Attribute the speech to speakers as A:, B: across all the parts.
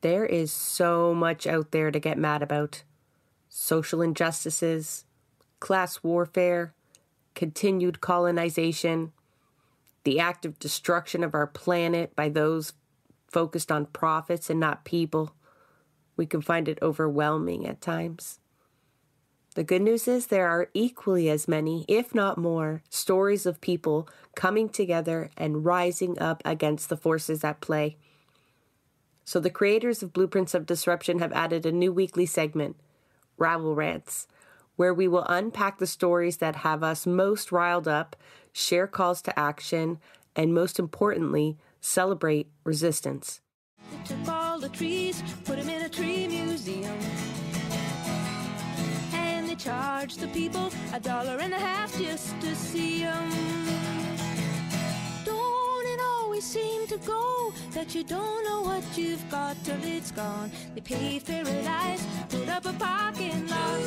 A: There is so much out there to get mad about. Social injustices, class warfare, continued colonization, the active destruction of our planet by those focused on profits and not people. We can find it overwhelming at times. The good news is there are equally as many, if not more, stories of people coming together and rising up against the forces at play. So the creators of Blueprints of Disruption have added a new weekly segment, Rabble Rants, where we will unpack the stories that have us most riled up, share calls to action, and most importantly, celebrate resistance.
B: They took all the trees, put them in a tree museum. And they charged the people $1.50 just to see them. Don't it always seem to go that you don't know what you've got till it's gone? They paved paradise, put up a parking lot.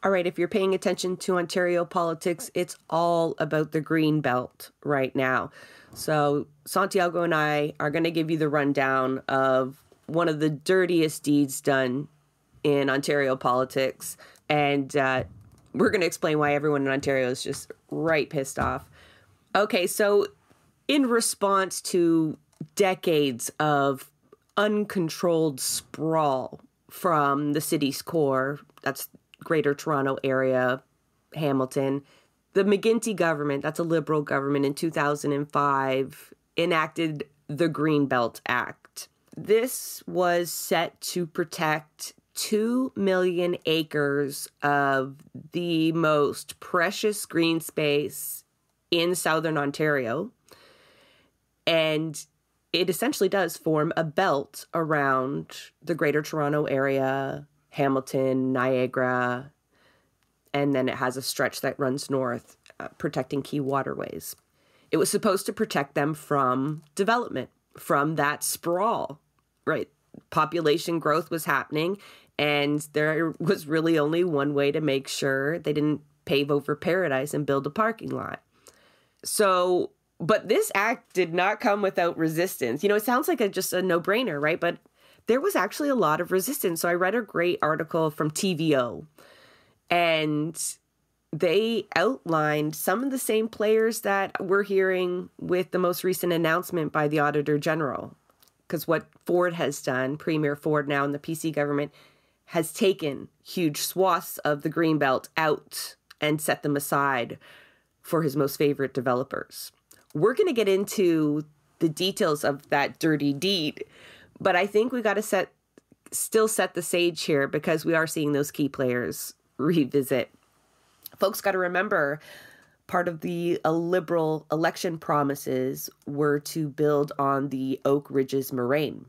A: All right, if you're paying attention to Ontario politics, it's all about the Greenbelt right now. So Santiago and I are going to give you the rundown of one of the dirtiest deeds done in Ontario politics. And we're going to explain why everyone in Ontario is just right pissed off. Okay, so in response to decades of uncontrolled sprawl from the city's core, that's Greater Toronto Area, Hamilton, the McGuinty government, that's a Liberal government, in 2005 enacted the Greenbelt Act. This was set to protect 2 million acres of the most precious green space in southern Ontario. And it essentially does form a belt around the Greater Toronto Area, Hamilton, Niagara, and then it has a stretch that runs north, protecting key waterways. It was supposed to protect them from development, from that sprawl, right? Population growth was happening, and there was really only one way to make sure they didn't pave over paradise and build a parking lot. So, but this act did not come without resistance. You know, it sounds like just a no-brainer, right? But there was actually a lot of resistance. So I read a great article from TVO, and they outlined some of the same players that we're hearing with the most recent announcement by the Auditor General. Because what Ford has done, Premier Ford now in the PC government, has taken huge swaths of the Greenbelt out and set them aside for his most favorite developers. We're going to get into the details of that dirty deed, but I think we got to still set the stage here because we are seeing those key players revisit. Folks got to remember, part of the Liberal election promises were to build on the Oak Ridges moraine.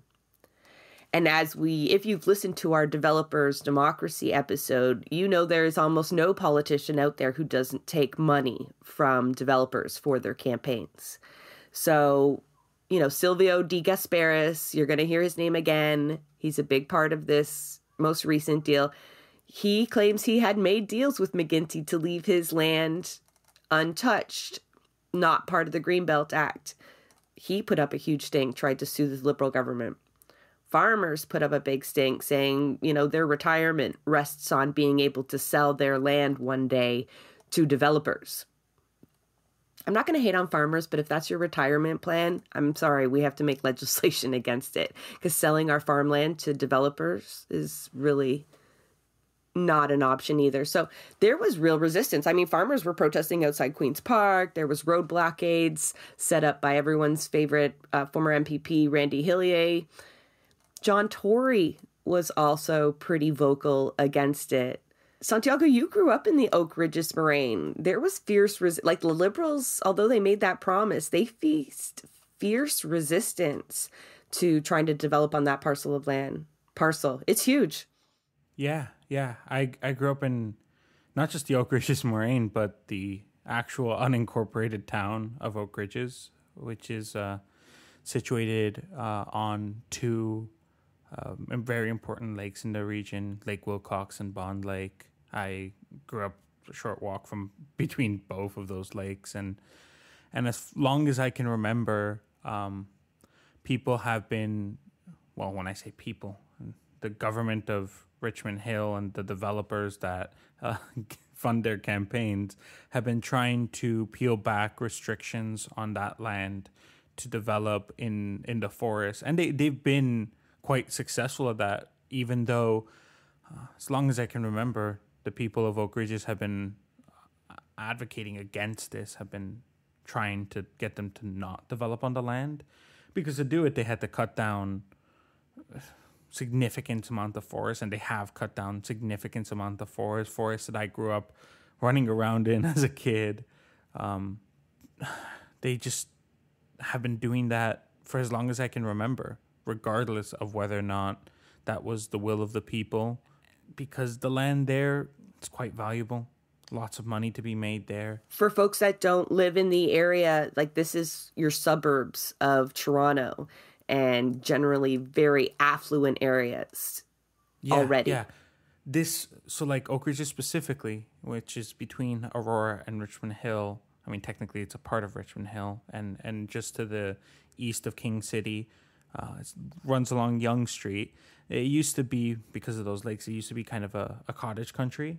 A: And if you've listened to our Developers Democracy episode, you know there is almost no politician out there who doesn't take money from developers for their campaigns. So, you know, Silvio De Gasperis, you're going to hear his name again. He's a big part of this most recent deal. He claims he had made deals with McGuinty to leave his land untouched, not part of the Greenbelt Act. He put up a huge stink, tried to sue the Liberal government. Farmers put up a big stink saying, you know, their retirement rests on being able to sell their land one day to developers. I'm not going to hate on farmers, but if that's your retirement plan, I'm sorry, we have to make legislation against it, because selling our farmland to developers is really not an option either. So there was real resistance. I mean, farmers were protesting outside Queen's Park. There was road blockades set up by everyone's favorite former MPP, Randy Hillier. John Tory was also pretty vocal against it. Santiago, you grew up in the Oak Ridges moraine. There was fierce, like the Liberals, although they made that promise, they faced fierce resistance to trying to develop on that parcel of land. It's huge.
C: Yeah. I grew up in not just the Oak Ridges moraine, but the actual unincorporated town of Oak Ridges, which is situated on two very important lakes in the region, Lake Wilcox and Bond Lake. I grew up a short walk from between both of those lakes, and And as long as I can remember, people have been, well, when I say people, the government of Richmond Hill and the developers that fund their campaigns have been trying to peel back restrictions on that land to develop in the forest. And they've been quite successful at that, even though, as long as I can remember, the people of Oak Ridges have been advocating against this, have been trying to get them to not develop on the land. Because to do it, they had to cut down significant amount of forest, and they have cut down significant amount of forest that I grew up running around in as a kid. They just have been doing that for as long as I can remember, regardless of whether or not that was the will of the people, because the land there, it's quite valuable. Lots of money to be made there.
A: For folks that don't live in the area, like this is your suburbs of Toronto, and generally very affluent areas already. Yeah.
C: So like Oak Ridges specifically, which is between Aurora and Richmond Hill. I mean, technically it's a part of Richmond Hill, and just to the east of King City, it runs along Yonge Street. It used to be, because of those lakes, it used to be kind of a cottage country.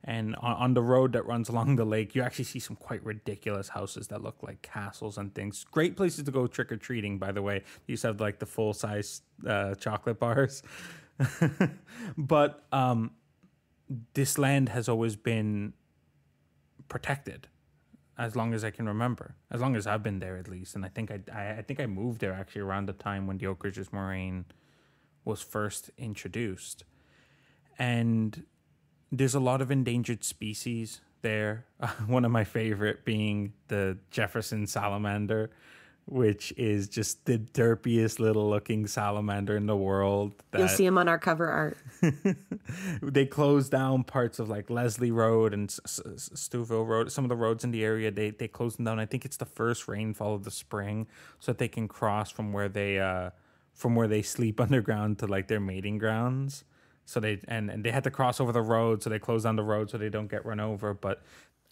C: And on the road that runs along the lake, you actually see some quite ridiculous houses that look like castles and things. Great places to go trick-or-treating, by the way. You used to have like the full-size chocolate bars. But this land has always been protected, as long as I can remember. As long as I've been there, at least. And I think I moved there actually around the time when the Oak Ridges Moraine was first introduced. And there's a lot of endangered species there. One of my favorite being the Jefferson salamander, which is just the derpiest little looking salamander in the world.
A: You'll see him on our cover art.
C: They closed down parts of like Leslie Road and Stouffville Road. Some of the roads in the area, they closed them down. I think it's the first rainfall of the spring, so that they can cross from where they sleep underground to like their mating grounds. So they had to cross over the road, so they closed down the road so they don't get run over. But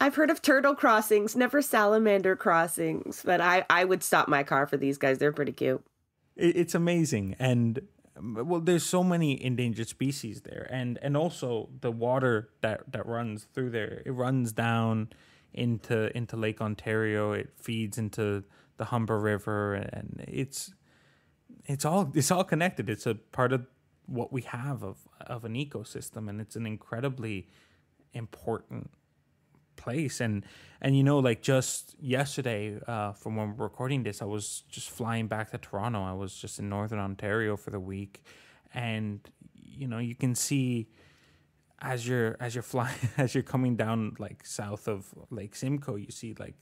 A: I've heard of turtle crossings, never salamander crossings. But I would stop my car for these guys. They're pretty cute.
C: It's amazing. And, well, there's so many endangered species there. And also the water that runs through there, it runs down into Lake Ontario. It feeds into the Humber River. And it's all connected. It's a part of what we have of an ecosystem, and it's an incredibly important place. And you know, like just yesterday, from when we're recording this, I was just flying back to Toronto. I was just in Northern Ontario for the week, and you know, you can see as you're flying, as you're coming down like south of Lake Simcoe, you see like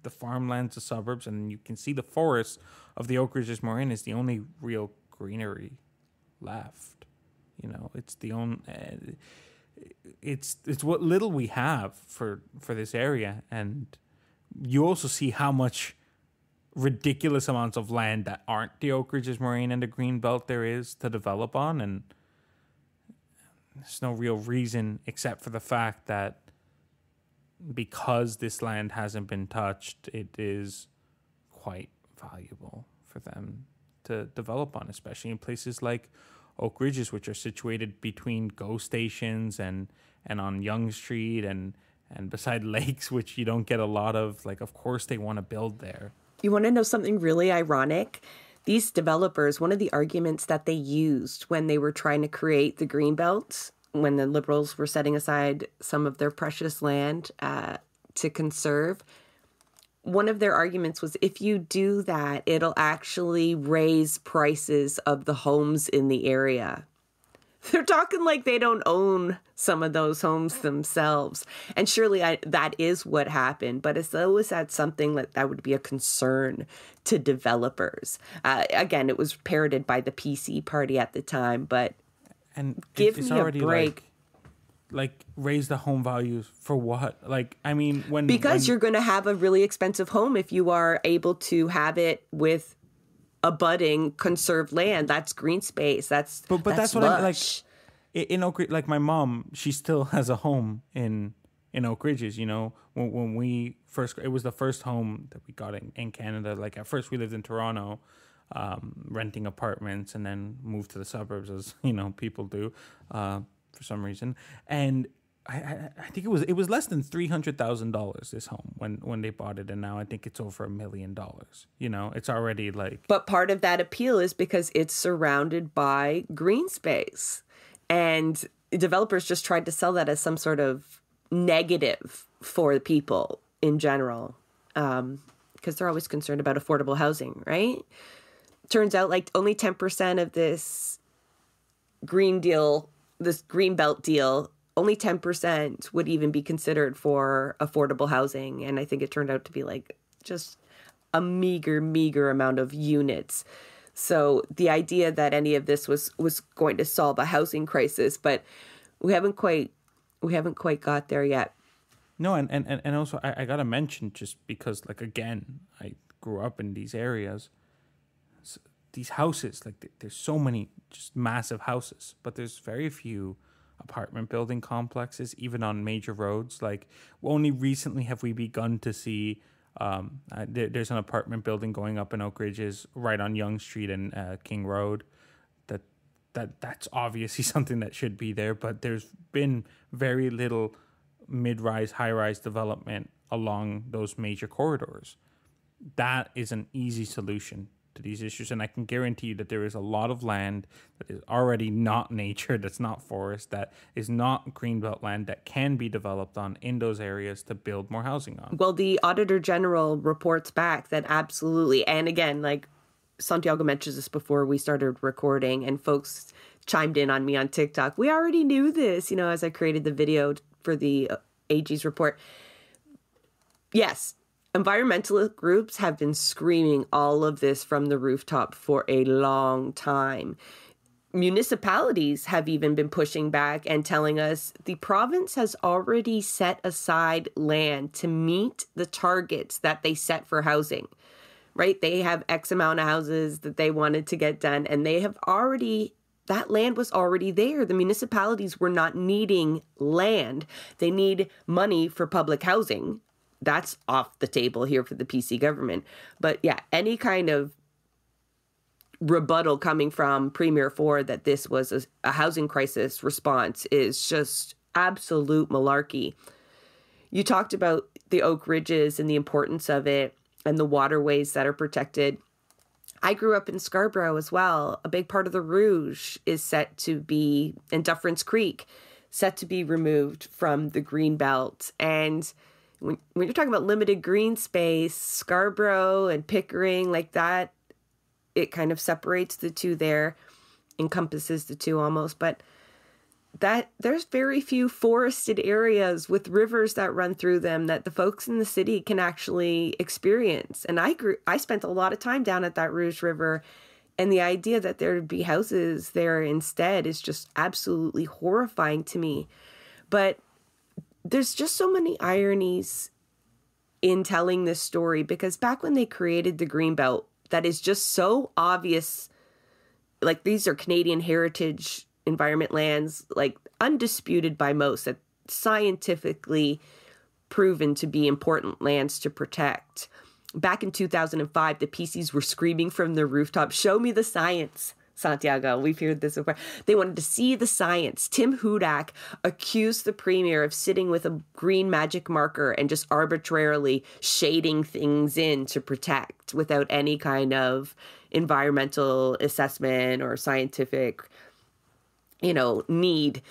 C: the farmlands, the suburbs, and you can see the forest of the Oak Ridges Moraine is the only real greenery left. You know, it's the only it's what little we have for this area. And you also see how much ridiculous amounts of land that aren't the Oak Ridges Moraine and the Greenbelt there is to develop on, and there's no real reason except for the fact that because this land hasn't been touched, it is quite valuable for them to develop on, especially in places like Oak Ridges, which are situated between GO stations and on Yonge Street and beside lakes, which you don't get a lot of. Like, of course they want to build there.
A: You want to know something really ironic? These developers, one of the arguments that they used when they were trying to create the Greenbelt, when the Liberals were setting aside some of their precious land to conserve, one of their arguments was, if you do that, it'll actually raise prices of the homes in the area. They're talking like they don't own some of those homes themselves. And surely that is what happened. But it's always had something that would be a concern to developers. Again, it was parroted by the PC party at the time. But give me a break.
C: Like raise the home values for what? Like, I mean, when
A: you're going to have a really expensive home if you are able to have it with abutting conserved land. That's green space. That's what I like.
C: In Oak Ridge, like my mom, she still has a home in in Oak Ridges. You know, when we first, it was the first home that we got in Canada. Like at first we lived in Toronto, renting apartments, and then moved to the suburbs, as you know people do, for some reason. And I think it was less than $300,000 this home when they bought it, and now I think it's over $1 million. You know, it's already like.
A: But part of that appeal is because it's surrounded by green space, and developers just tried to sell that as some sort of negative for the people in general, because they're always concerned about affordable housing, right? Turns out like only 10% of this Greenbelt deal, only 10% would even be considered for affordable housing. And I think it turned out to be like just a meager amount of units. So the idea that any of this was going to solve a housing crisis, but we haven't quite got there yet.
C: No, and also I gotta mention, just because, like, again, I grew up in these areas. These houses, like, there's so many just massive houses, but there's very few apartment building complexes, even on major roads. Like, only recently have we begun to see there's an apartment building going up in Oak Ridges right on Yonge Street and King Road. That's obviously something that should be there, but there's been very little mid-rise, high-rise development along those major corridors. That is an easy solution to these issues, and I can guarantee you that there is a lot of land that is already not nature, that's not forest, that is not Greenbelt land, that can be developed on in those areas to build more housing on.
A: Well, the Auditor General reports back that absolutely, and again, like Santiago mentions this before we started recording, and folks chimed in on me on TikTok. We already knew this, you know, as I created the video for the AG's report. Yes, environmentalist groups have been screaming all of this from the rooftop for a long time. Municipalities have even been pushing back and telling us the province has already set aside land to meet the targets that they set for housing, right? They have X amount of houses that they wanted to get done, and they have already, that land was already there. The municipalities were not needing land. They need money for public housing. That's off the table here for the PC government. But yeah, any kind of rebuttal coming from Premier Ford that this was a housing crisis response is just absolute malarkey. You talked about the Oak Ridges and the importance of it and the waterways that are protected. I grew up in Scarborough as well. A big part of the Rouge is set to be, in Dufferin Creek, set to be removed from the Greenbelt. And when you're talking about limited green space, Scarborough and Pickering, like that, it kind of separates the two there, encompasses the two almost. But that there's very few forested areas with rivers that run through them that the folks in the city can actually experience. And I spent a lot of time down at that Rouge River, and the idea that there'd be houses there instead is just absolutely horrifying to me. But there's just so many ironies in telling this story, because back when they created the Greenbelt, that is just so obvious. Like, these are Canadian heritage environment lands, like undisputed by most, that scientifically proven to be important lands to protect. Back in 2005, the PCs were screaming from the rooftop, "Show me the science." Santiago, we've heard this before. They wanted to see the science. Tim Hudak accused the premier of sitting with a green magic marker and just arbitrarily shading things in to protect without any kind of environmental assessment or scientific, need.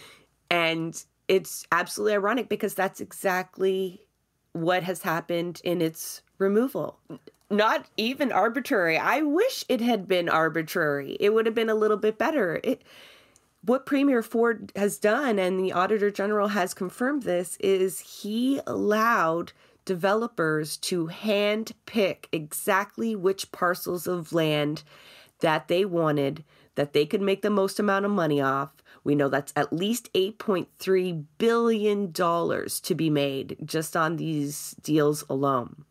A: And it's absolutely ironic because that's exactly what has happened in its removal. Not even arbitrary. I wish it had been arbitrary. It would have been a little bit better. What Premier Ford has done, and the Auditor General has confirmed this, is he allowed developers to hand pick exactly which parcels of land that they wanted, that they could make the most amount of money off. We know that's at least $8.3 billion to be made just on these deals alone.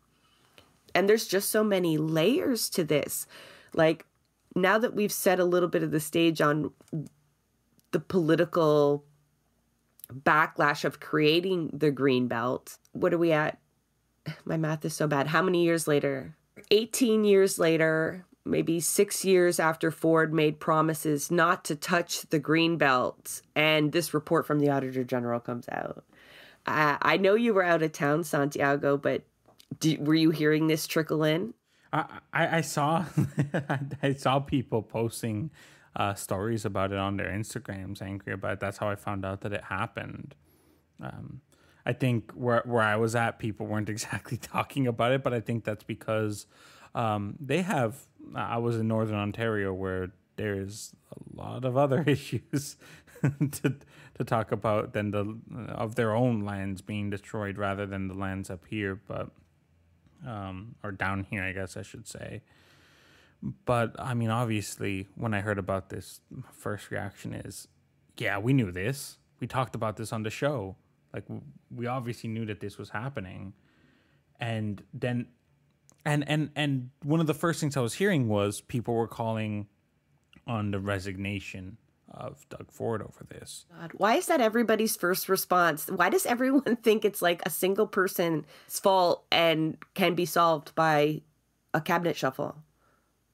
A: And there's just so many layers to this. Like, now that we've set a little bit of the stage on the political backlash of creating the Greenbelt. What are we at? My math is so bad. How many years later? 18 years later, maybe 6 years after Ford made promises not to touch the Greenbelt, and this report from the Auditor General comes out. I know you were out of town, Santiago, but were you hearing this trickle in?
C: I saw I saw people posting stories about it on their Instagrams, angry about it. That's how I found out that it happened. I think where I was at, people weren't exactly talking about it, but I think that's because they have. I was in Northern Ontario, where there's a lot of other issues to talk about than of their own lands being destroyed rather than the lands up here, but or down here, I guess I should say. But I mean, obviously, when I heard about this, my first reaction is, yeah, we knew this. We talked about this on the show. Like, we obviously knew that this was happening. And then, and one of the first things I was hearing was people were calling on the resignation of Doug Ford over this.
A: God, why is that everybody's first response? Why does everyone think it's like a single person's fault and can be solved by a cabinet shuffle?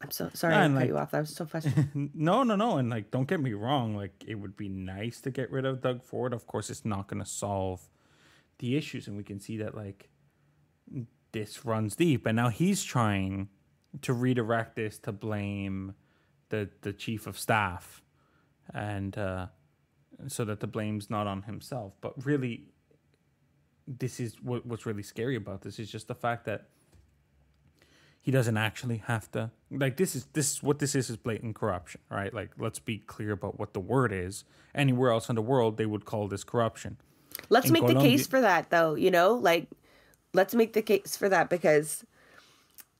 A: I'm so sorry to cut you off. That was so frustrating.
C: No. And like, don't get me wrong. Like, it would be nice to get rid of Doug Ford. Of course, it's not going to solve the issues. And we can see that, like, this runs deep. And now he's trying to redirect this to blame the chief of staff. And so that the blame's not on himself. But really, this is what's really scary about this is just the fact that he doesn't actually have to, like, this is what this is blatant corruption, right? Like, let's be clear about what the word is. Anywhere else in the world, they would call this corruption.
A: Let's make the case for that, though, like, let's make the case for that, because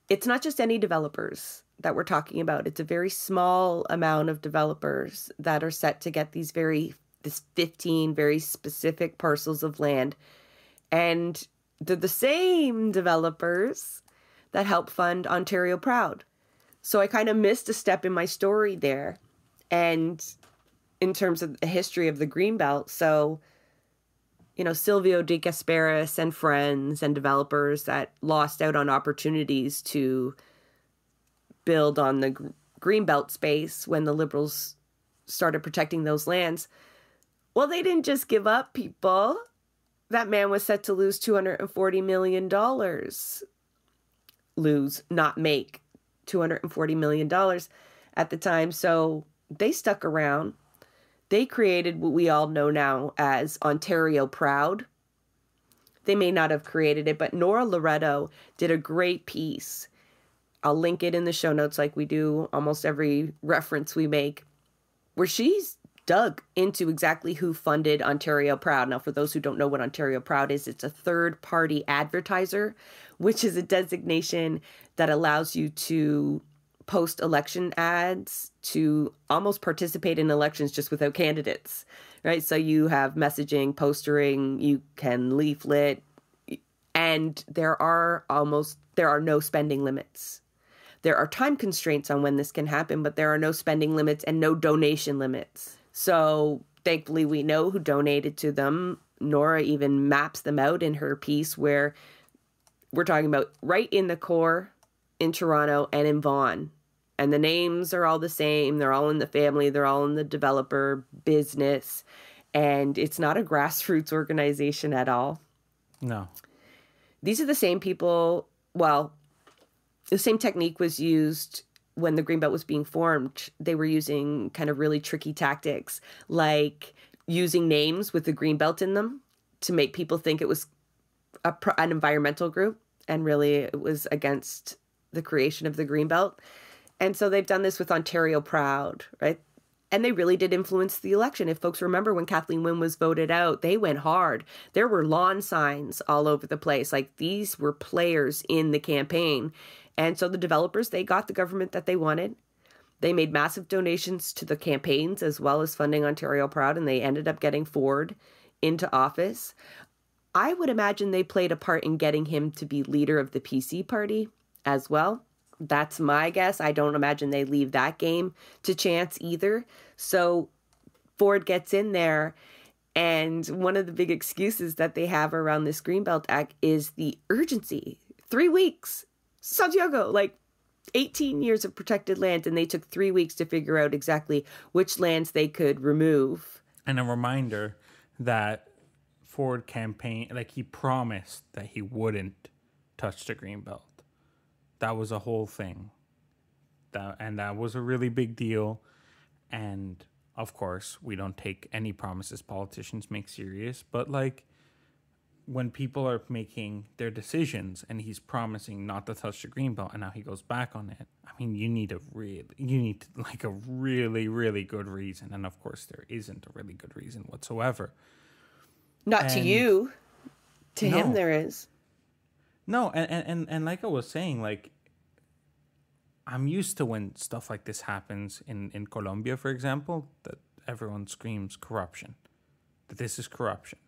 A: it's not just any developers that we're talking about. It's a very small amount of developers that are set to get this 15 very specific parcels of land. And they're the same developers that help fund Ontario Proud. So I kind of missed a step in my story there. And in terms of the history of the Greenbelt, so, Silvio de Gasperis and friends and developers that lost out on opportunities to build on the Greenbelt space when the Liberals started protecting those lands. Well, they didn't just give up, people. That man was set to lose $240 million. Not make $240 million at the time. So they stuck around. They created what we all know now as Ontario Proud. They may not have created it, but Nora Loretto did a great piece. I'll link it in the show notes like we do almost every reference we make, where she's dug into exactly who funded Ontario Proud. Now, for those who don't know what Ontario Proud is, it's a third-party advertiser, which is a designation that allows you to post election ads to almost participate in elections just without candidates, right? So you have messaging, postering, you can leaflet, and there are no spending limits. There are time constraints on when this can happen, but there are no spending limits and no donation limits. So thankfully, we know who donated to them. Nora even maps them out in her piece, where we're talking about right in the core in Toronto and in Vaughan. And the names are all the same. They're all in the family. They're all in the developer business. And it's not a grassroots organization at all.
C: No.
A: These are the same people. Well, the same technique was used when the Greenbelt was being formed. They were using kind of really tricky tactics, like using names with the Greenbelt in them to make people think it was an environmental group, and really it was against the creation of the Greenbelt. And so they've done this with Ontario Proud, right? And they really did influence the election. If folks remember when Kathleen Wynne was voted out, they went hard. There were lawn signs all over the place. Like, these were players in the campaign. And so the developers, they got the government that they wanted. They made massive donations to the campaigns as well as funding Ontario Proud, and they ended up getting Ford into office. I would imagine they played a part in getting him to be leader of the PC party as well. That's my guess. I don't imagine they leave that game to chance either. So Ford gets in there, And one of the big excuses that they have around this Greenbelt Act is the urgency. 3 weeks. Santiago, like 18 years of protected land, and they took 3 weeks to figure out exactly which lands they could remove.
C: And a reminder that Ford campaign, like he promised that he wouldn't touch the Greenbelt. That was a whole thing. That was a really big deal. And of course, we don't take any promises politicians make serious, but like when people are making their decisions and he's promising not to touch the Greenbelt and now he goes back on it, I mean, you need like a really, really good reason. And of course, there isn't a really good reason whatsoever.
A: Not to you. To
C: No.
A: him, there is.
C: No, and like I was saying, like, I'm used to when stuff like this happens in Colombia, for example, that everyone screams corruption, that this is corruption.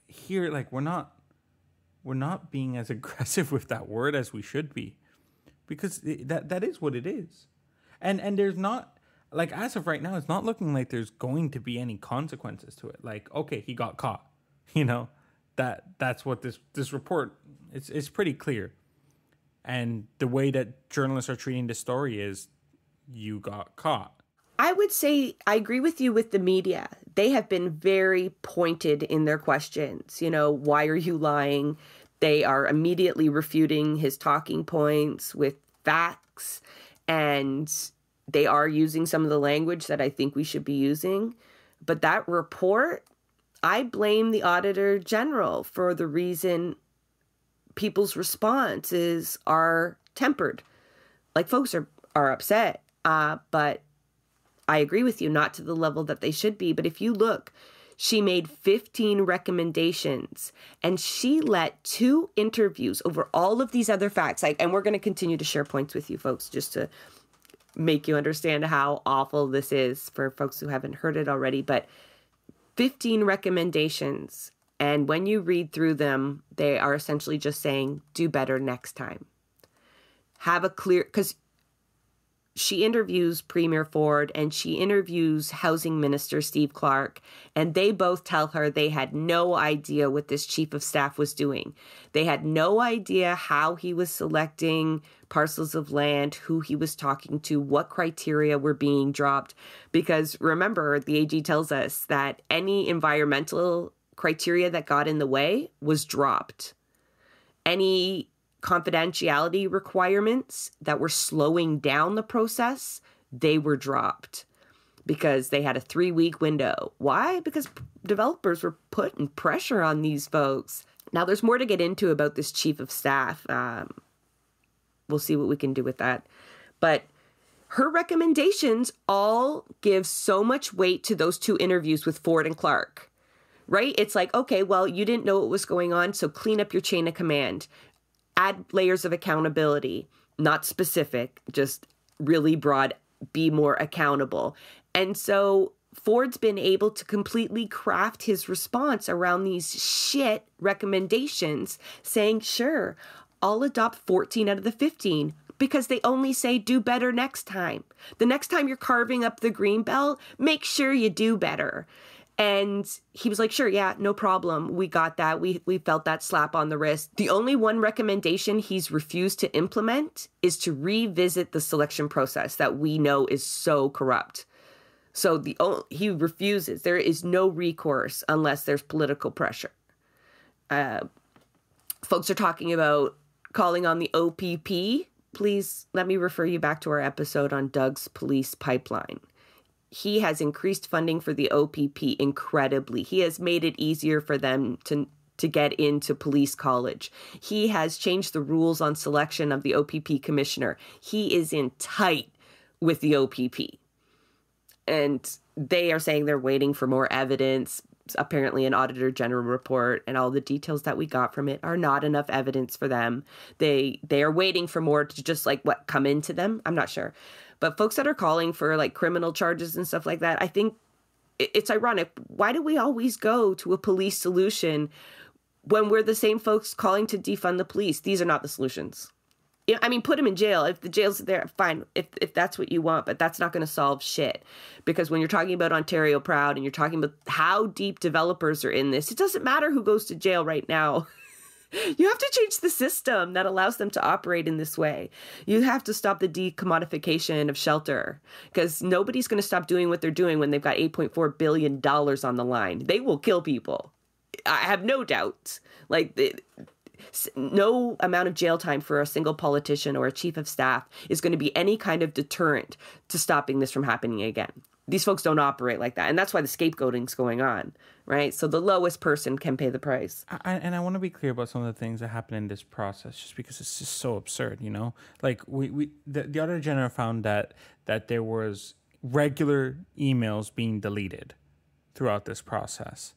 C: Here, like, we're not being as aggressive with that word as we should be, because that is what it is, and there's not, like, as of right now, it's not looking like there's going to be any consequences to it. Like, okay, he got caught, that's what this report, it's pretty clear. And the way that journalists are treating the story is, you got caught.
A: I would say I agree with you with the media. They have been very pointed in their questions. Why are you lying? They are immediately refuting his talking points with facts. And they are using some of the language that I think we should be using. But that report, I blame the Auditor General for the reason people's responses are tempered. Like, folks are upset, but I agree with you, not to the level that they should be. But if you look, she made 15 recommendations, and she let 2 interviews over all of these other facts. And we're going to continue to share points with you folks just to make you understand how awful this is for folks who haven't heard it already. But 15 recommendations. And when you read through them, they are essentially just saying, do better next time. Have a clear, because she interviews Premier Ford and she interviews Housing Minister Steve Clark, and they both tell her they had no idea what this chief of staff was doing. They had no idea how he was selecting parcels of land, who he was talking to, what criteria were being dropped. Because remember, the AG tells us that any environmental criteria that got in the way was dropped. Any confidentiality requirements that were slowing down the process, they were dropped because they had a 3-week window. Why? Because developers were putting pressure on these folks. Now, there's more to get into about this chief of staff. We'll see what we can do with that. But her recommendations all give so much weight to those 2 interviews with Ford and Clark. Right? It's like, okay, well, you didn't know what was going on, so clean up your chain of command. Add layers of accountability, not specific, just really broad, be more accountable. And so Ford's been able to completely craft his response around these shit recommendations, saying, sure, I'll adopt 14 out of the 15 because they only say do better next time. The next time you're carving up the Greenbelt, make sure you do better. And he was like, sure, yeah, no problem. We got that. We felt that slap on the wrist. The only one recommendation he's refused to implement is to revisit the selection process that we know is so corrupt. So he refuses. There is no recourse unless there's political pressure. Folks are talking about calling on the OPP. Please let me refer you back to our episode on Doug's police pipeline. He has increased funding for the OPP incredibly. He has made it easier for them to get into police college. He has changed the rules on selection of the OPP commissioner. He is in tight with the OPP. And they are saying they're waiting for more evidence. Apparently an Auditor General report and all the details that we got from it are not enough evidence for them. They are waiting for more to just come into them. I'm not sure. But folks that are calling for criminal charges and stuff like that, I think it's ironic. Why do we always go to a police solution when we're the same folks calling to defund the police? These are not the solutions. I mean, put him in jail. If the jail's there, fine, if that's what you want, but that's not going to solve shit. Because when you're talking about Ontario Proud and you're talking about how deep developers are in this, it doesn't matter who goes to jail right now. You have to change the system that allows them to operate in this way. You have to stop the decommodification of shelter, because nobody's going to stop doing what they're doing when they've got $8.4 billion on the line. They will kill people. I have no doubt. Like, no amount of jail time for a single politician or a chief of staff is going to be any kind of deterrent to stopping this from happening again. These folks don't operate like that. And that's why the scapegoating's going on, right? So the lowest person can pay the price.
C: And I want to be clear about some of the things that happen in this process, just because it's just so absurd, you know? Like, the Auditor General found that there was regular emails being deleted throughout this process.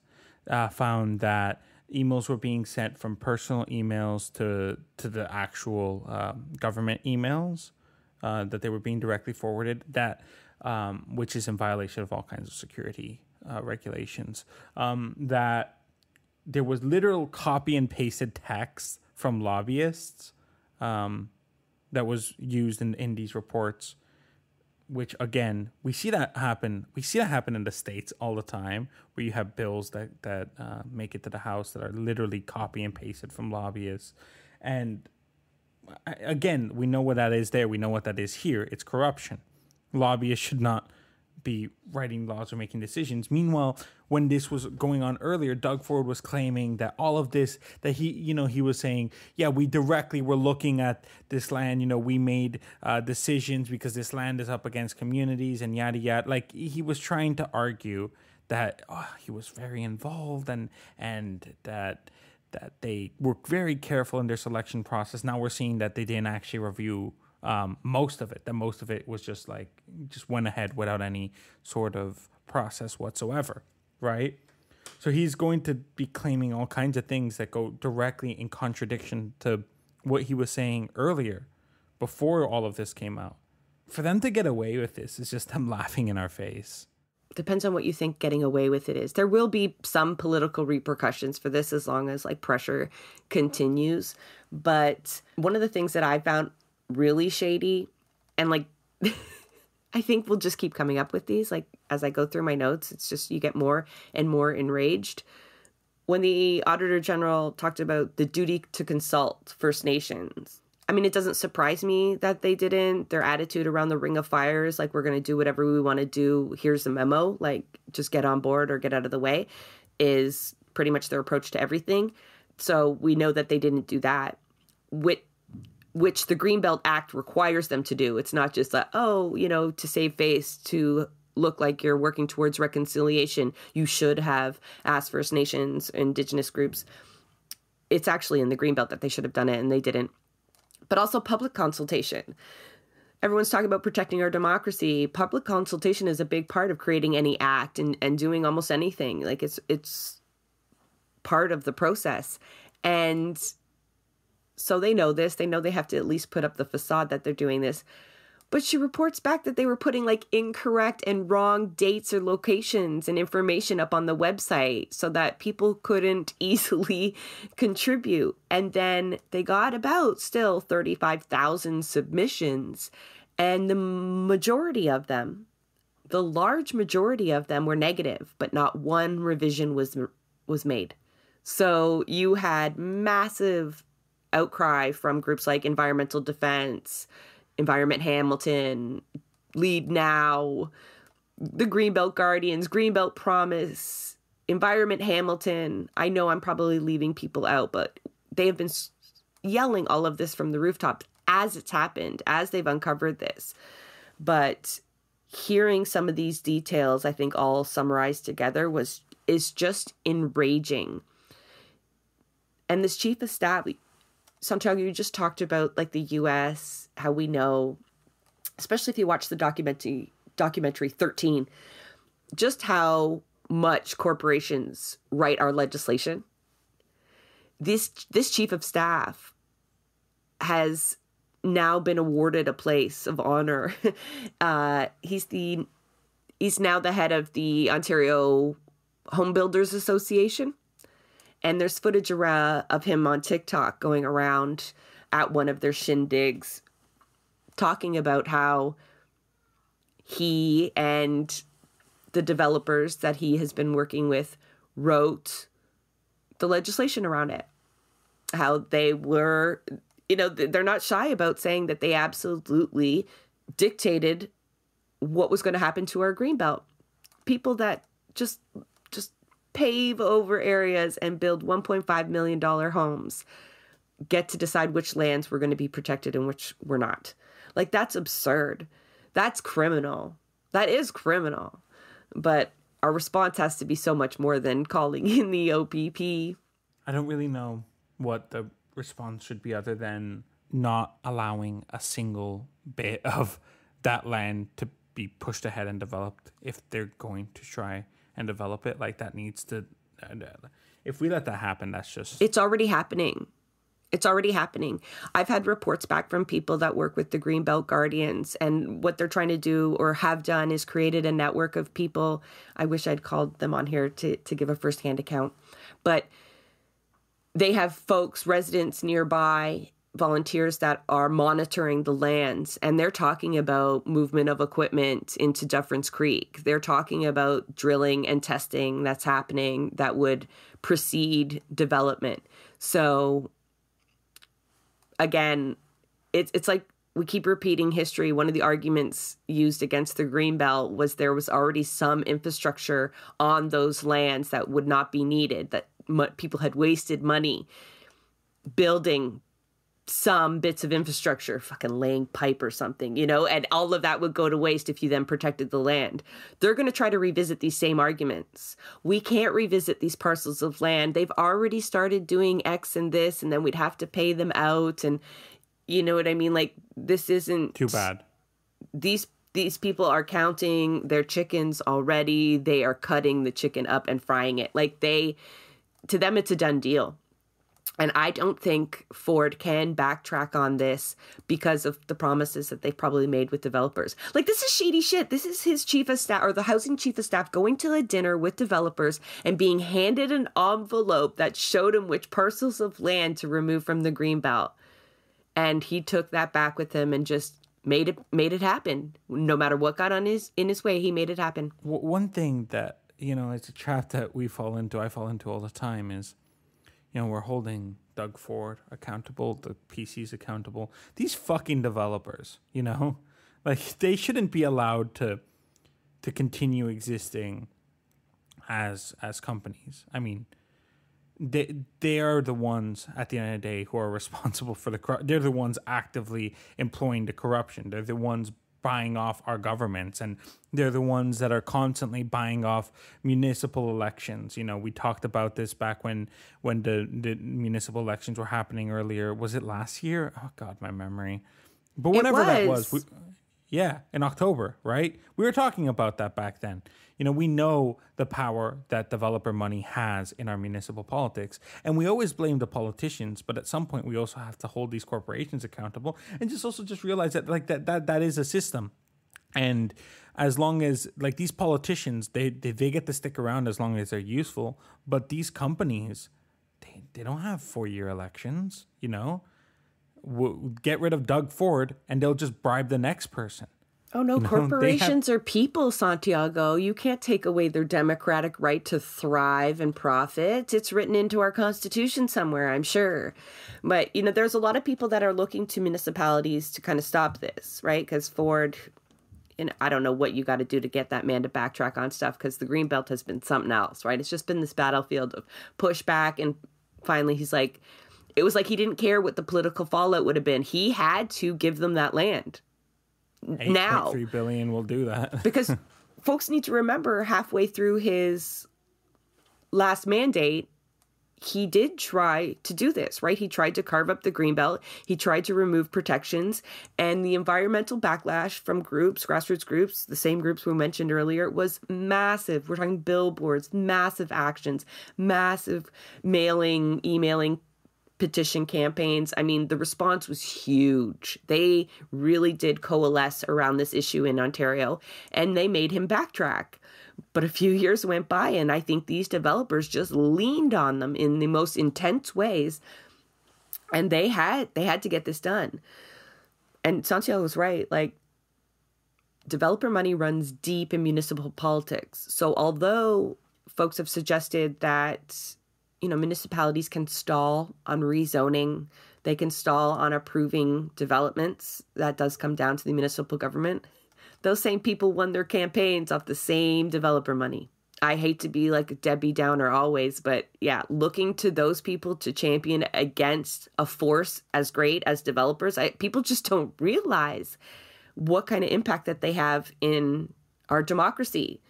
C: Found that emails were being sent from personal emails to the actual government emails, that they were being directly forwarded, that which is in violation of all kinds of security regulations. That there was literal copy and pasted text from lobbyists that was used in these reports, which, again, we see that happen. We see that happen in the States all the time, where you have bills that make it to the House that are literally copy and pasted from lobbyists. And again, we know what that is there. We know what that is here. It's corruption. Lobbyists should not be writing laws or making decisions. Meanwhile, when this was going on earlier, Doug Ford was claiming that all of this, that he was saying, yeah, we directly were looking at this land, we made decisions because this land is up against communities and yada yada. Like, he was trying to argue that he was very involved and that they were very careful in their selection process. Now we're seeing that they didn't actually review most of it. That most of it was just went ahead without any sort of process whatsoever, right? So he's going to be claiming all kinds of things that go directly in contradiction to what he was saying earlier, before all of this came out. For them to get away with this is just them laughing in our face.
A: Depends on what you think getting away with it is. There will be some political repercussions for this as long as pressure continues. But one of the things that I found really shady, and I think we'll just keep coming up with these, as I go through my notes, it's just you get more and more enraged. When the Auditor General talked about the duty to consult First Nations, I mean, it doesn't surprise me that they didn't. Their attitude around the Ring of Fire is we're going to do whatever we want to do. Here's the memo, just get on board or get out of the way, is pretty much their approach to everything. So we know that they didn't do that, which the Greenbelt Act requires them to do. It's not just to save face, to look like you're working towards reconciliation, you should have asked First Nations, Indigenous groups. It's actually in the Greenbelt that they should have done it, and they didn't. But also public consultation. Everyone's talking about protecting our democracy. Public consultation is a big part of creating any act and doing almost anything. It's part of the process. And so they know this. They know they have to at least put up the facade that they're doing this. But she reports back that they were putting incorrect and wrong dates or locations and information up on the website so that people couldn't easily contribute. And then they got about still 35,000 submissions. And the majority of them, the large majority of them, were negative, but not one revision was made. So you had massive outcry from groups like Environmental Defense, Environment Hamilton, Lead Now, the Greenbelt Guardians, Greenbelt Promise, Environment Hamilton. I know I'm probably leaving people out, but they have been yelling all of this from the rooftops as it's happened, as they've uncovered this. But hearing some of these details, I think all summarized together, is just enraging. And this chief of staff, Santiago, you just talked about the U.S., how we know, especially if you watch the documentary 13, just how much corporations write our legislation. This chief of staff has now been awarded a place of honor. He's now the head of the Ontario Home Builders Association. And there's footage of him on TikTok going around at one of their shindigs talking about how he and the developers that he has been working with wrote the legislation around it. How they were, they're not shy about saying that they absolutely dictated what was going to happen to our Greenbelt. People that just pave over areas and build $1.5 million homes get to decide which lands were going to be protected and which were not. Like, that's absurd. That's criminal. That is criminal. But our response has to be so much more than calling in the OPP.
C: I don't really know what the response should be other than not allowing a single bit of that land to be pushed ahead and developed if they're going to try and develop it. Like, that needs to... If we let that happen, that's just...
A: It's already happening. It's already happening. I've had reports back from people that work with the Greenbelt Guardians, and what they're trying to do or have done is created a network of people. I wish I'd called them on here to give a firsthand account. But they have folks, residents nearby, volunteers that are monitoring the lands, and they're talking about movement of equipment into Dufferins Creek. They're talking about drilling and testing that's happening that would precede development. So again, it's like we keep repeating history. One of the arguments used against the Greenbelt was there was already some infrastructure on those lands that would not be needed, that people had wasted money building some bits of infrastructure, fucking laying pipe or something, and all of that would go to waste if you then protected the land. They're going to try to revisit these same arguments. We can't revisit these parcels of land. They've already started doing X and this, and then we'd have to pay them out. And you know what I mean? Like, this isn't
C: too bad.
A: These people are counting their chickens already. They are cutting the chicken up and frying it. Like, to them, it's a done deal. And I don't think Ford can backtrack on this because of the promises that they've probably made with developers. Like, this is shady shit. This is his chief of staff, or the housing chief of staff, going to a dinner with developers and being handed an envelope that showed him which parcels of land to remove from the Greenbelt. And he took that back with him and just made it happen. No matter what got in his way, he made it happen.
C: One thing that, it's a trap that I fall into all the time is, we're holding Doug Ford accountable, the PCs accountable. These fucking developers, like, they shouldn't be allowed to continue existing as companies. I mean, they are the ones at the end of the day who are responsible for they're the ones actively employing the corruption. They're the ones buying off our governments, and they're the ones that are constantly buying off municipal elections. We talked about this back when the municipal elections were happening earlier. Was it last year? Oh God, my memory. But whenever that was, in October, right? We were talking about that back then. We know the power that developer money has in our municipal politics, and we always blame the politicians, but at some point we also have to hold these corporations accountable and just realize that that is a system. And as long as, like, these politicians, they get to stick around as long as they're useful, but these companies, they don't have 4-year elections, Get rid of Doug Ford and they'll just bribe the next person.
A: Oh, no, corporations are people, Santiago. You can't take away their democratic right to thrive and profit. It's written into our Constitution somewhere, I'm sure. But, there's a lot of people that are looking to municipalities to kind of stop this, right? Because Ford, I don't know what you got to do to get that man to backtrack on stuff, because the Greenbelt has been something else, right? It's just been this battlefield of pushback, and finally he's like, it was like he didn't care what the political fallout would have been. He had to give them that land. Now,
C: $8.3 billion will do that.
A: Because folks need to remember, halfway through his last mandate, he did try to do this, right? He tried to carve up the Greenbelt. He tried to remove protections, and the environmental backlash from groups, grassroots groups, the same groups we mentioned earlier, was massive. We're talking billboards, massive actions, massive mailing, emailing, petition campaigns. I mean, the response was huge. They really did coalesce around this issue in Ontario, and they made him backtrack. But a few years went by, and I think these developers just leaned on them in the most intense ways. And they had to get this done. And Santiago was right. Like, developer money runs deep in municipal politics. So although folks have suggested that, municipalities can stall on rezoning, they can stall on approving developments, that does come down to the municipal government. Those same people won their campaigns off the same developer money. I hate to be like a Debbie Downer always, but yeah, looking to those people to champion against a force as great as developers, people just don't realize what kind of impact that they have in our democracy.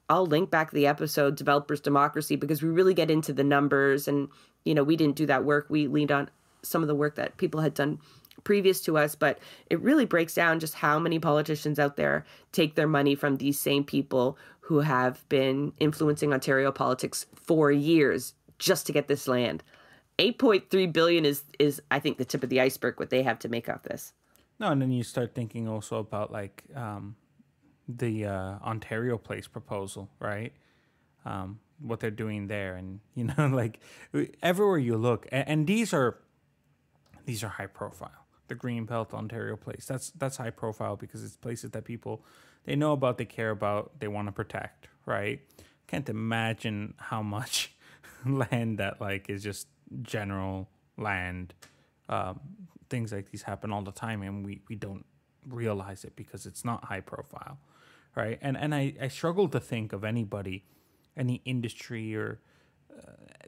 A: I'll link back the episode, Developers Democracy, because we really get into the numbers. And, we didn't do that work. We leaned on some of the work that people had done previous to us. But it really breaks down just how many politicians out there take their money from these same people who have been influencing Ontario politics for years just to get this land. 8.3 billion is I think, the tip of the iceberg, what they have to make off this.
C: No, and then you start thinking also about like the Ontario Place proposal, right? What they're doing there, and like everywhere you look, and these are high profile. The Greenbelt, Ontario Place, that's high profile because it's places that people, they know about, they care about, they want to protect, right? Can't imagine how much land that like is just general land. Things like these happen all the time, and we don't realize it because it's not high profile, right? And I struggle to think of anybody, any industry or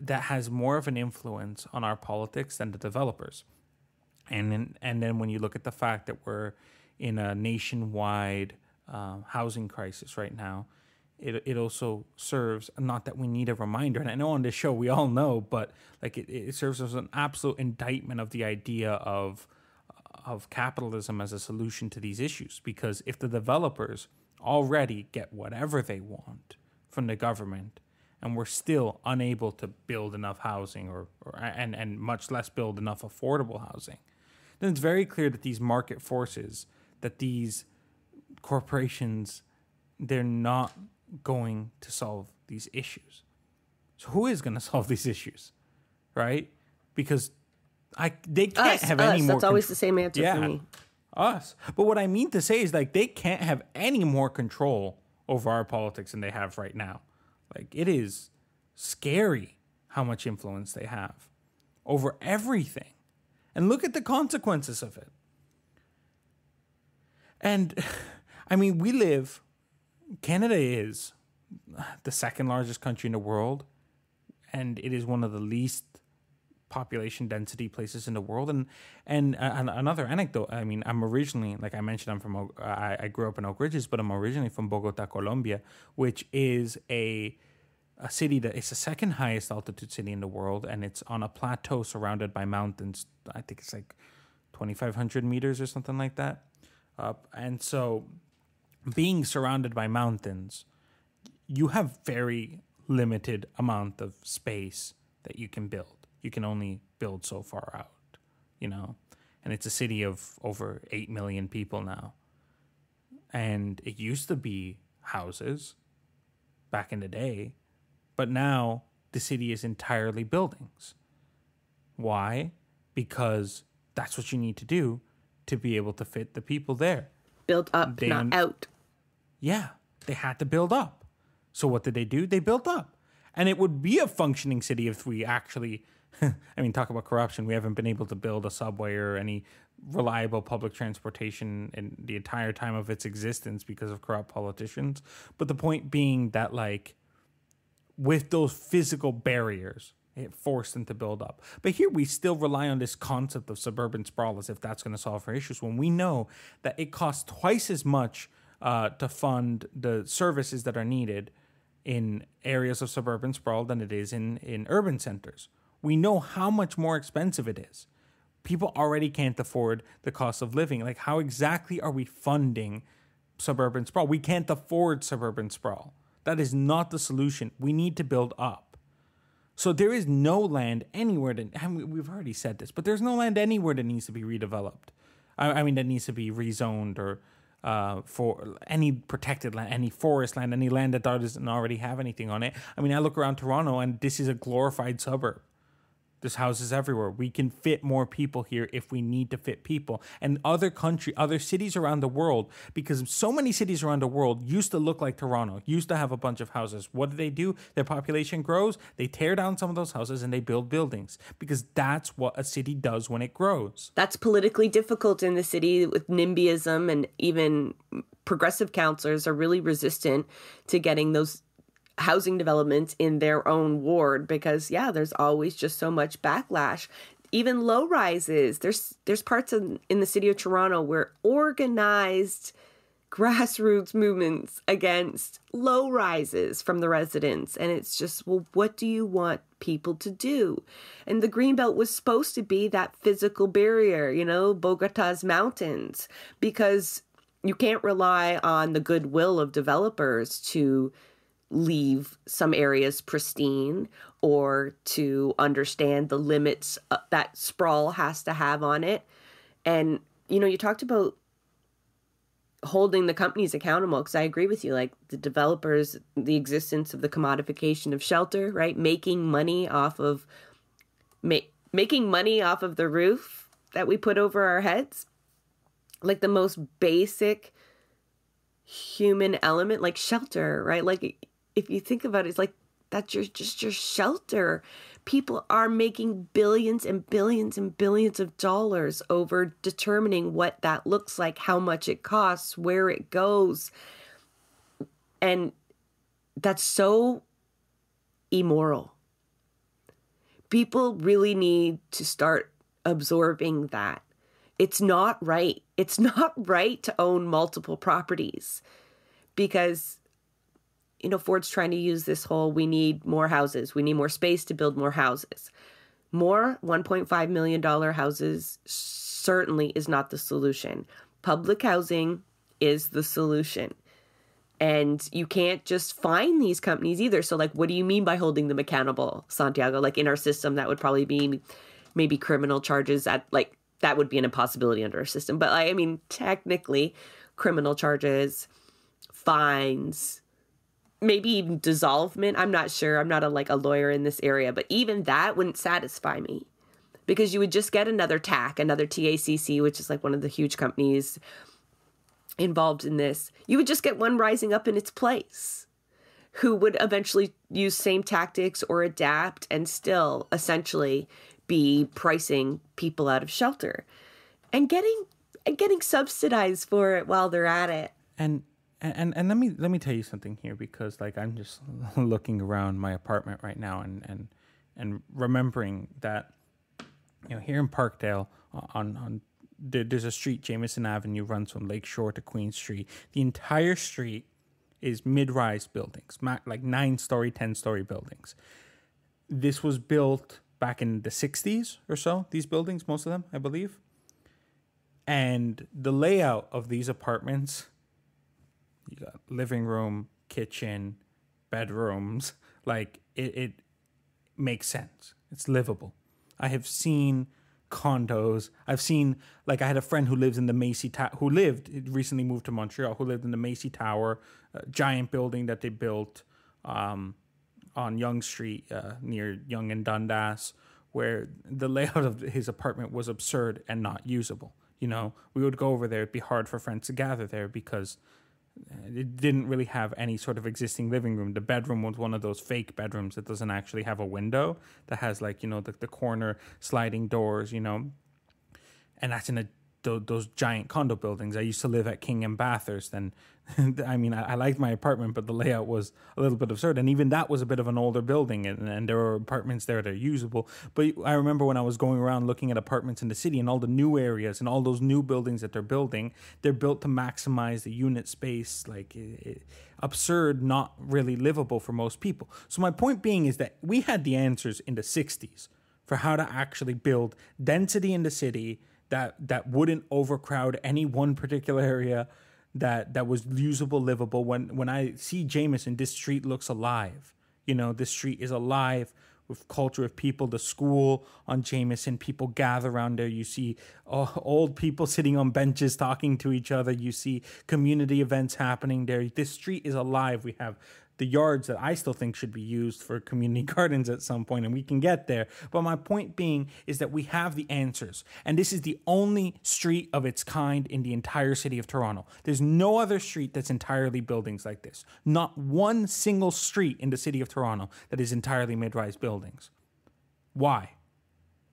C: that has more of an influence on our politics than the developers. And then when you look at the fact that we're in a nationwide housing crisis right now, it also serves, not that we need a reminder, and I know on this show we all know, but like it serves as an absolute indictment of the idea of capitalism as a solution to these issues. Because if the developers already get whatever they want from the government, and we're still unable to build enough housing and much less build enough affordable housing, then it's very clear that these market forces, that these corporations, they're not going to solve these issues. So who is going to solve these issues, right? Because they can't have any more.
A: That's always the same answer for me.
C: Us. But what I mean to say is like they can't have any more control over our politics than they have right now. Like it is scary how much influence they have over everything. And look at the consequences of it. And I mean, Canada is the second largest country in the world, and it is one of the least population density places in the world. And another anecdote, I mean, I'm originally, like I mentioned, I grew up in Oak Ridges, but I'm originally from Bogota, Colombia, which is a city that is the second highest altitude city in the world, and it's on a plateau surrounded by mountains. I think it's like 2,500 meters or something like that. And so being surrounded by mountains, you have very limited amount of space that you can build. You can only build so far out, and it's a city of over 8 million people now. And it used to be houses back in the day, but now the city is entirely buildings. Why? Because that's what you need to do to be able to fit the people there.
A: Build up, not out.
C: Yeah, they had to build up. So what did they do? They built up. And it would be a functioning city if we actually, I mean, talk about corruption. We haven't been able to build a subway or any reliable public transportation in the entire time of its existence because of corrupt politicians. But the point being that, like, with those physical barriers, it forced them to build up. But here we still rely on this concept of suburban sprawl as if that's going to solve our issues, when we know that it costs twice as much to fund the services that are needed in areas of suburban sprawl than it is in urban centers. We know how much more expensive it is. People already can't afford the cost of living. Like, how exactly are we funding suburban sprawl? We can't afford suburban sprawl. That is not the solution. We need to build up. So there is no land anywhere that, and we've already said this, but there's no land anywhere that needs to be redeveloped. I mean, that needs to be rezoned or for any protected land, any forest land, any land that doesn't already have anything on it. I mean, I look around Toronto and this is a glorified suburb. There's houses everywhere. We can fit more people here if we need to fit people. And other cities around the world, because so many cities around the world used to look like Toronto, used to have a bunch of houses. What do? Their population grows. They tear down some of those houses and they build buildings, because that's what a city does when it grows.
A: That's politically difficult in the city with NIMBYism, and even progressive councillors are really resistant to getting those housing developments in their own ward, because there's always just so much backlash. Even low rises, there's parts in the city of Toronto where organized grassroots movements against low rises from the residents, and it's just, well, what do you want people to do? And the Greenbelt was supposed to be that physical barrier, Bogota's mountains, because you can't rely on the goodwill of developers to leave some areas pristine or to understand the limits that sprawl has to have on it. And, you talked about holding the companies accountable, because I agree with you, like the developers, the existence of the commodification of shelter, right? Making money off of the roof that we put over our heads. Like the most basic human element, like shelter, right? Like if you think about it, it's like that's just your shelter. People are making billions and billions and billions of dollars over determining what that looks like, how much it costs, where it goes. And that's so immoral. People really need to start absorbing that. It's not right. It's not right to own multiple properties, because Ford's trying to use this whole, we need more houses. We need more space to build more houses. More $1.5 million houses certainly is not the solution. Public housing is the solution. And you can't just fine these companies either. So, like, what do you mean by holding them accountable, Santiago? Like, in our system, that would probably be maybe criminal charges that would be an impossibility under our system. But, I mean, technically, criminal charges, fines, maybe even dissolvement. I'm not sure. I'm not a lawyer in this area, but even that wouldn't satisfy me, because you would just get another TAC, another TACC, which is like one of the huge companies involved in this. You would just get one rising up in its place, who would eventually use same tactics or adapt and still essentially be pricing people out of shelter and getting subsidized for it while they're at it.
C: And let me tell you something here, because like I'm just looking around my apartment right now and remembering that here in Parkdale there's a street, Jameson Avenue, runs from Lakeshore to Queen Street. The entire street is mid-rise buildings, like 9-story, 10-story buildings. This was built back in the 60s or so, these buildings, most of them, I believe. And the layout of these apartments, you got living room, kitchen, bedrooms, like it makes sense. It's livable. I have seen condos. I've seen, like, I had a friend who lives in the Macy recently moved to Montreal, who lived in the Macy Tower, a giant building that they built on Yonge Street near Yonge and Dundas, where the layout of his apartment was absurd and not usable. We would go over there. It'd be hard for friends to gather there because it didn't really have any sort of existing living room. The bedroom was one of those fake bedrooms that doesn't actually have a window, that has the corner sliding doors, and that's in those giant condo buildings. I used to live at King and Bathurst, and I mean, I liked my apartment, but the layout was a little bit absurd. And even that was a bit of an older building, and there were apartments there that are usable. But I remember when I was going around looking at apartments in the city and all the new areas and all those new buildings that they're building, they're built to maximize the unit space, absurd, not really livable for most people. So my point being is that we had the answers in the 60s for how to actually build density in the city that wouldn't overcrowd any one particular area, that was usable, livable. When I see Jameson, this street looks alive. This street is alive with culture of people. The school on Jameson, people gather around there. You see old people sitting on benches talking to each other. You see community events happening there. This street is alive. We have the yards that I still think should be used for community gardens at some point, and we can get there. But my point being is that we have the answers, and this is the only street of its kind in the entire city of Toronto. There's no other street that's entirely buildings like this. Not one single street in the city of Toronto that is entirely mid-rise buildings. Why?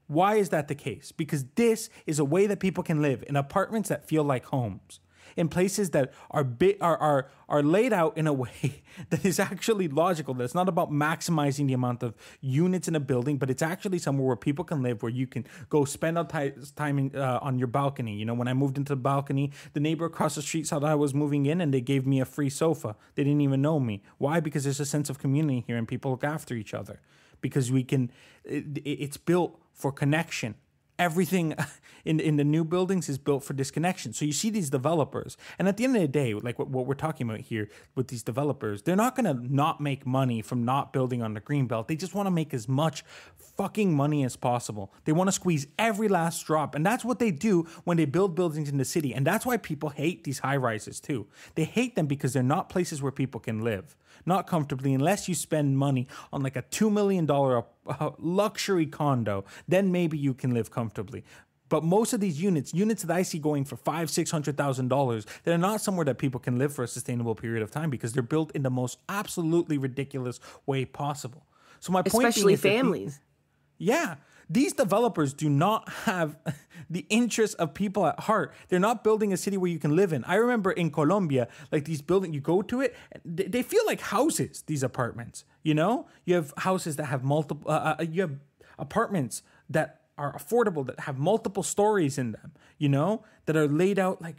C: Why is that the case? Because this is a way that people can live in apartments that feel like homes, in places that are laid out in a way that is actually logical. That's not about maximizing the amount of units in a building, but it's actually somewhere where people can live, where you can go spend time on your balcony. You know, when I moved into the balcony, the neighbor across the street saw that I was moving in and they gave me a free sofa. They didn't even know me. Why? Because there's a sense of community here and people look after each other. Because it's built for connection. Everything in the new buildings is built for disconnection. So you see these developers, and at the end of the day, like what we're talking about here with these developers, they're not going to not make money from not building on the Greenbelt. They just want to make as much fucking money as possible. They want to squeeze every last drop, and that's what they do when they build buildings in the city. And that's why people hate these high rises too. They hate them because they're not places where people can live, not comfortably, unless you spend money on like a $2 million luxury condo. Then maybe you can live comfortably. But most of these units that I see going for $500,000-$600,000, they're not somewhere that people can live for a sustainable period of time because they're built in the most absolutely ridiculous way possible. So my point,
A: especially families.
C: Yeah. These developers do not have the interests of people at heart. They're not building a city where you can live in. I remember in Colombia, like these buildings, you go to it, they feel like houses, these apartments. You know, you have houses that have multiple, you have apartments that are affordable, that have multiple stories in them, you know, that are laid out like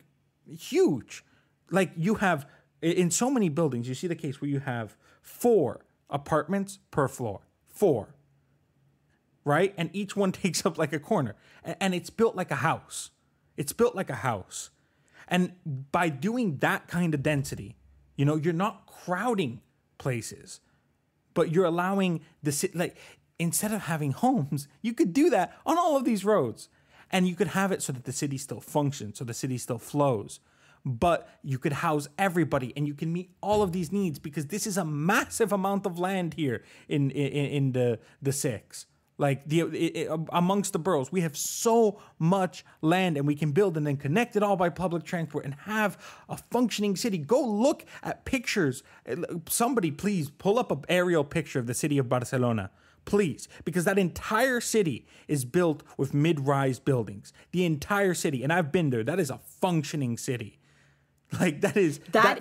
C: huge. Like you have, in so many buildings, you see the case where you have 4 apartments per floor. 4. Right? And each one takes up like a corner. And it's built like a house. It's built like a house. And by doing that kind of density, you know, you're not crowding places, but you're allowing the city, like, instead of having homes, you could do that on all of these roads. And you could have it so that the city still functions, so the city still flows. But you could house everybody and you can meet all of these needs because this is a massive amount of land here in the 6. Like amongst the boroughs, we have so much land and we can build and then connect it all by public transport and have a functioning city. Go look at pictures. Somebody please pull up an aerial picture of the city of Barcelona. Please, because that entire city is built with mid-rise buildings. The entire city, and I've been there. That is a functioning city. Like that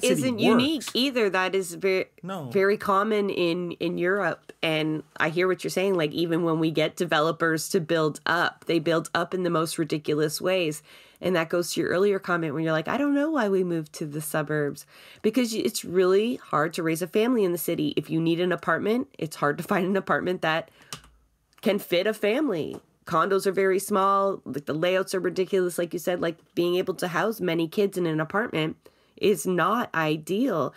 A: isn't unique either. That is very common in Europe. And I hear what you're saying. Like even when we get developers to build up, they build up in the most ridiculous ways. And that goes to your earlier comment when you're like, I don't know why we moved to the suburbs, because it's really hard to raise a family in the city. If you need an apartment, it's hard to find an apartment that can fit a family. Condos are very small. Like the layouts are ridiculous. Like you said, like being able to house many kids in an apartment is not ideal.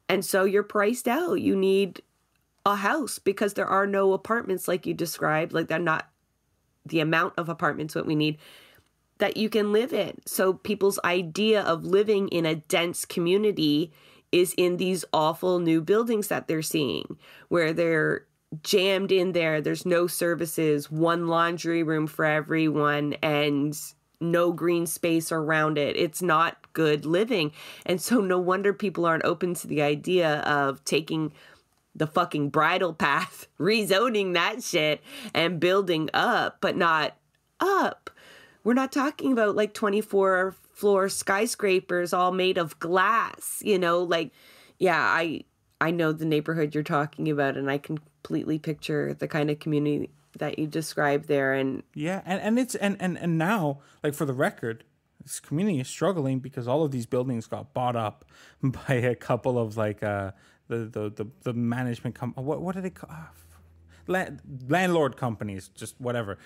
A: And so you're priced out. You need a house because there are no apartments like you described. Like they're not the amount of apartments what we need that you can live in. So people's idea of living in a dense community is in these awful new buildings that they're seeing where they're jammed in there. There's no services, one laundry room for everyone, and no green space around it. It's not good living. And so no wonder people aren't open to the idea of taking the fucking bridle path, rezoning that shit and building up, but not up. We're not talking about like 24-floor skyscrapers all made of glass, you know, like, yeah, I know the neighborhood you're talking about, and I can completely picture the kind of community that you described there. And
C: yeah, and it's and now, like, for the record, this community is struggling because all of these buildings got bought up by a couple of like the management what do they call landlord companies, just whatever,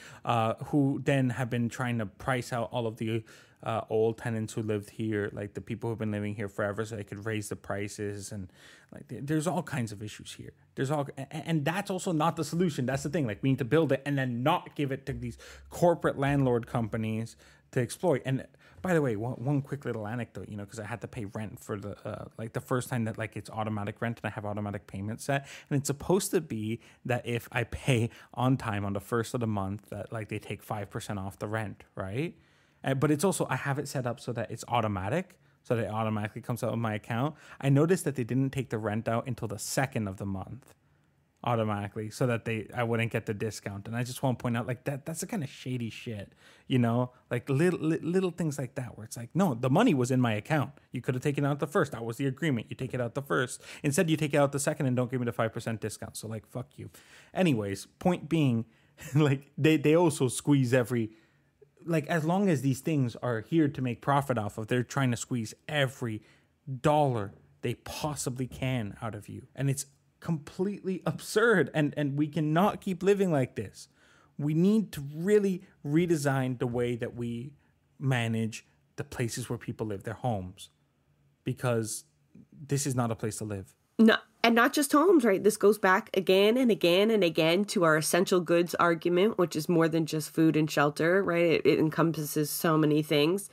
C: who then have been trying to price out all of the old tenants who lived here, like the people who've been living here forever, so they could raise the prices. And like there's all kinds of issues here. And that's also not the solution. That's the thing. Like, we need to build it and then not give it to these corporate landlord companies to exploit. And By the way, one quick little anecdote, because I had to pay rent for the the first time that it's automatic rent and I have automatic payment set, and it's supposed to be that if I pay on time on the first of the month, that they take 5% off the rent, right? But it's also, I have it set up so that it's automatic, so that it automatically comes out of my account. I noticed that they didn't take the rent out until the second of the month automatically, so that I wouldn't get the discount. And I just want to point out that's the kind of shady shit, little things like that, where it's no, the money was in my account. You could have taken it out the first. That was the agreement. You take it out the first. Instead, you take it out the second and don't give me the 5% discount. So fuck you. Anyways, point being, they also squeeze every, as long as these things are here to make profit off of, they're trying to squeeze every dollar they possibly can out of you. And it's completely absurd, and we cannot keep living like this. We need to really redesign the way that we manage the places where people live, their homes, because this is not a place to live.
A: No, and not just homes, right? This goes back again and again and again to our essential goods argument, which is more than just food and shelter, right? It encompasses so many things.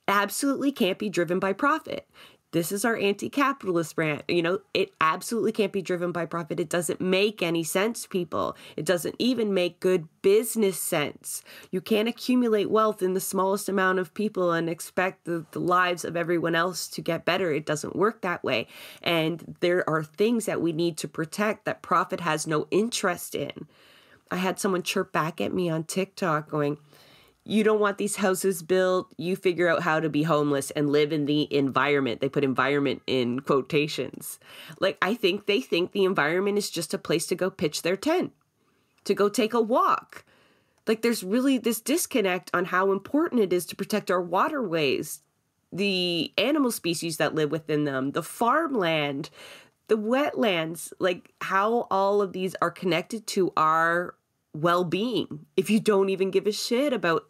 A: Absolutely can't be driven by profit. This is our anti-capitalist rant. It absolutely can't be driven by profit. It doesn't make any sense, people. It doesn't even make good business sense. You can't accumulate wealth in the smallest amount of people and expect the lives of everyone else to get better. It doesn't work that way. And there are things that we need to protect that profit has no interest in. I had someone chirp back at me on TikTok going, "You don't want these houses built. You figure out how to be homeless and live in the environment." They put environment in quotations. I think they think the environment is just a place to go pitch their tent, to go take a walk. There's really this disconnect on how important it is to protect our waterways, the animal species that live within them, the farmland, the wetlands, how all of these are connected to our well-being. If you don't even give a shit about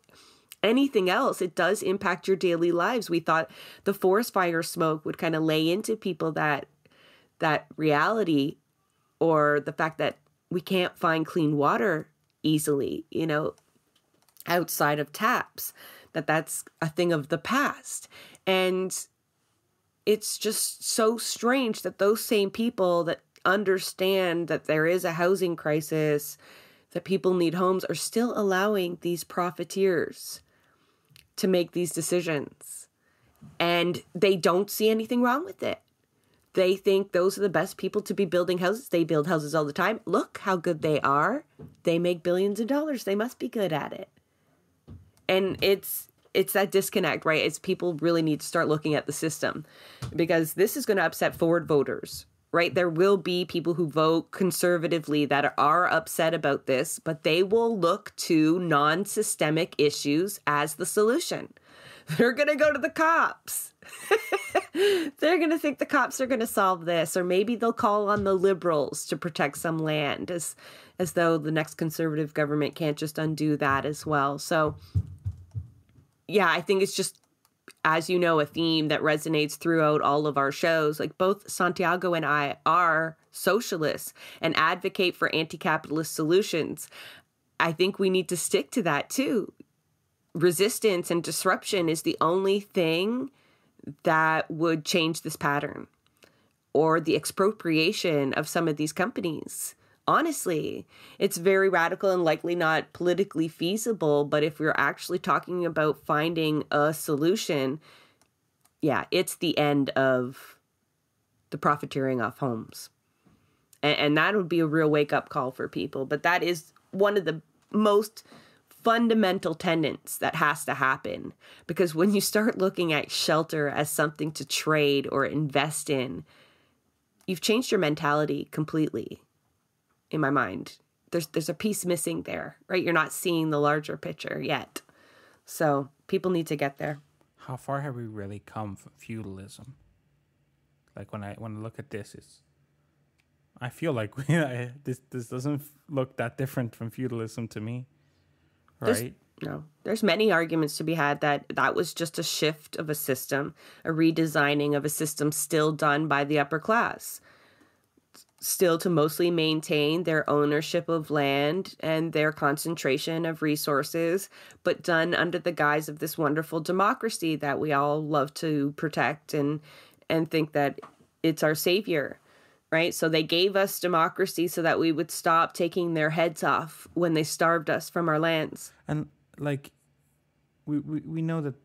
A: anything else, it does impact your daily lives. We thought the forest fire smoke would kind of lay into people that reality, or the fact that we can't find clean water easily, outside of taps, that's a thing of the past. And it's just so strange that those same people that understand that there is a housing crisis, that people need homes, are still allowing these profiteers to make these decisions. And they don't see anything wrong with it. They think those are the best people to be building houses. They build houses all the time. Look how good they are. They make billions of dollars. They must be good at it. And it's that disconnect, right? It's people really need to start looking at the system, because this is going to upset forward voters, right? There will be people who vote conservatively that are upset about this, but they will look to non-systemic issues as the solution. They're going to go to the cops. They're going to think the cops are going to solve this, or maybe they'll call on the liberals to protect some land, as though the next conservative government can't just undo that as well. So, yeah, I think it's just, as you know, a theme that resonates throughout all of our shows. Both Santiago and I are socialists and advocate for anti-capitalist solutions. I think we need to stick to that too. Resistance and disruption is the only thing that would change this pattern, or the expropriation of some of these companies. Honestly, it's very radical and likely not politically feasible. But if we're actually talking about finding a solution, yeah, it's the end of the profiteering off homes. And that would be a real wake-up call for people. But that is one of the most fundamental tenets that has to happen. Because when you start looking at shelter as something to trade or invest in, you've changed your mentality completely. In my mind, there's a piece missing there, right? You're not seeing the larger picture yet. So people need to get there.
C: How far have we really come from feudalism? When I look at this, I feel like this doesn't look that different from feudalism to me, right?
A: There's many arguments to be had that was just a shift of a system, a redesigning of a system still done by the upper class. still to mostly maintain their ownership of land and their concentration of resources, but done under the guise of this wonderful democracy that we all love to protect and think that it's our savior, right? So they gave us democracy so that we would stop taking their heads off when they starved us from our lands.
C: And like, we know that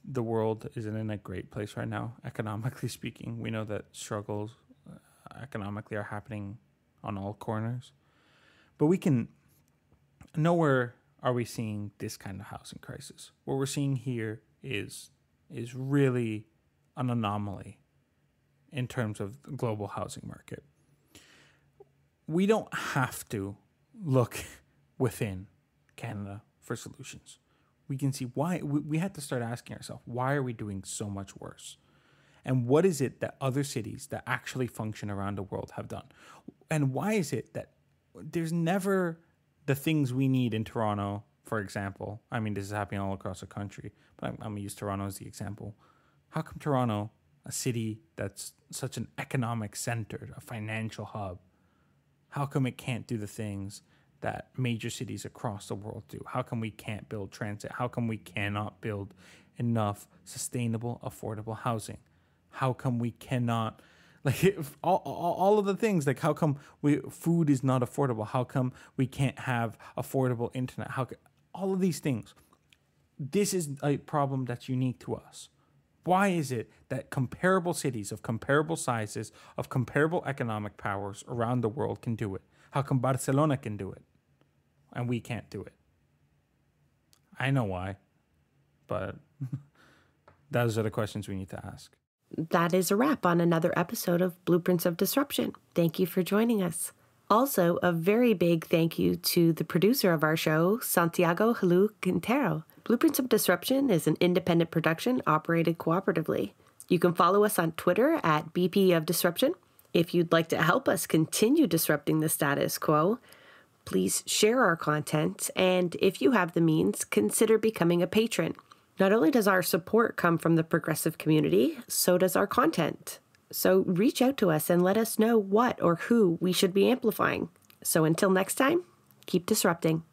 C: the world isn't in a great place right now, economically speaking. We know that struggles economically are happening on all corners. But nowhere are we seeing this kind of housing crisis. What we're seeing here is really an anomaly in terms of the global housing market. We don't have to look within Canada for solutions. We can see why. We had to start asking ourselves, why are we doing so much worse? And what is it that other cities that actually function around the world have done? And why is it that there's never the things we need in Toronto, for example? I mean, this is happening all across the country, but I'm going to use Toronto as the example. How come Toronto, a city that's such an economic center, a financial hub, how come it can't do the things that major cities across the world do? How come we can't build transit? How come we cannot build enough sustainable, affordable housing? How come we cannot, like, if all of the things, like how come food is not affordable? How come we can't have affordable internet? All of these things. This is a problem that's unique to us. Why is it that comparable cities of comparable sizes, of comparable economic powers around the world can do it? How come Barcelona can do it and we can't do it? I know why, but those are the questions we need to ask.
A: That is a wrap on another episode of Blueprints of Disruption. Thank you for joining us. Also, a very big thank you to the producer of our show, Santiago Halu Quintero. Blueprints of Disruption is an independent production operated cooperatively. You can follow us on Twitter at BP of Disruption. If you'd like to help us continue disrupting the status quo, please share our content, and if you have the means, consider becoming a patron. Not only does our support come from the progressive community, so does our content. So reach out to us and let us know what or who we should be amplifying. So until next time, keep disrupting.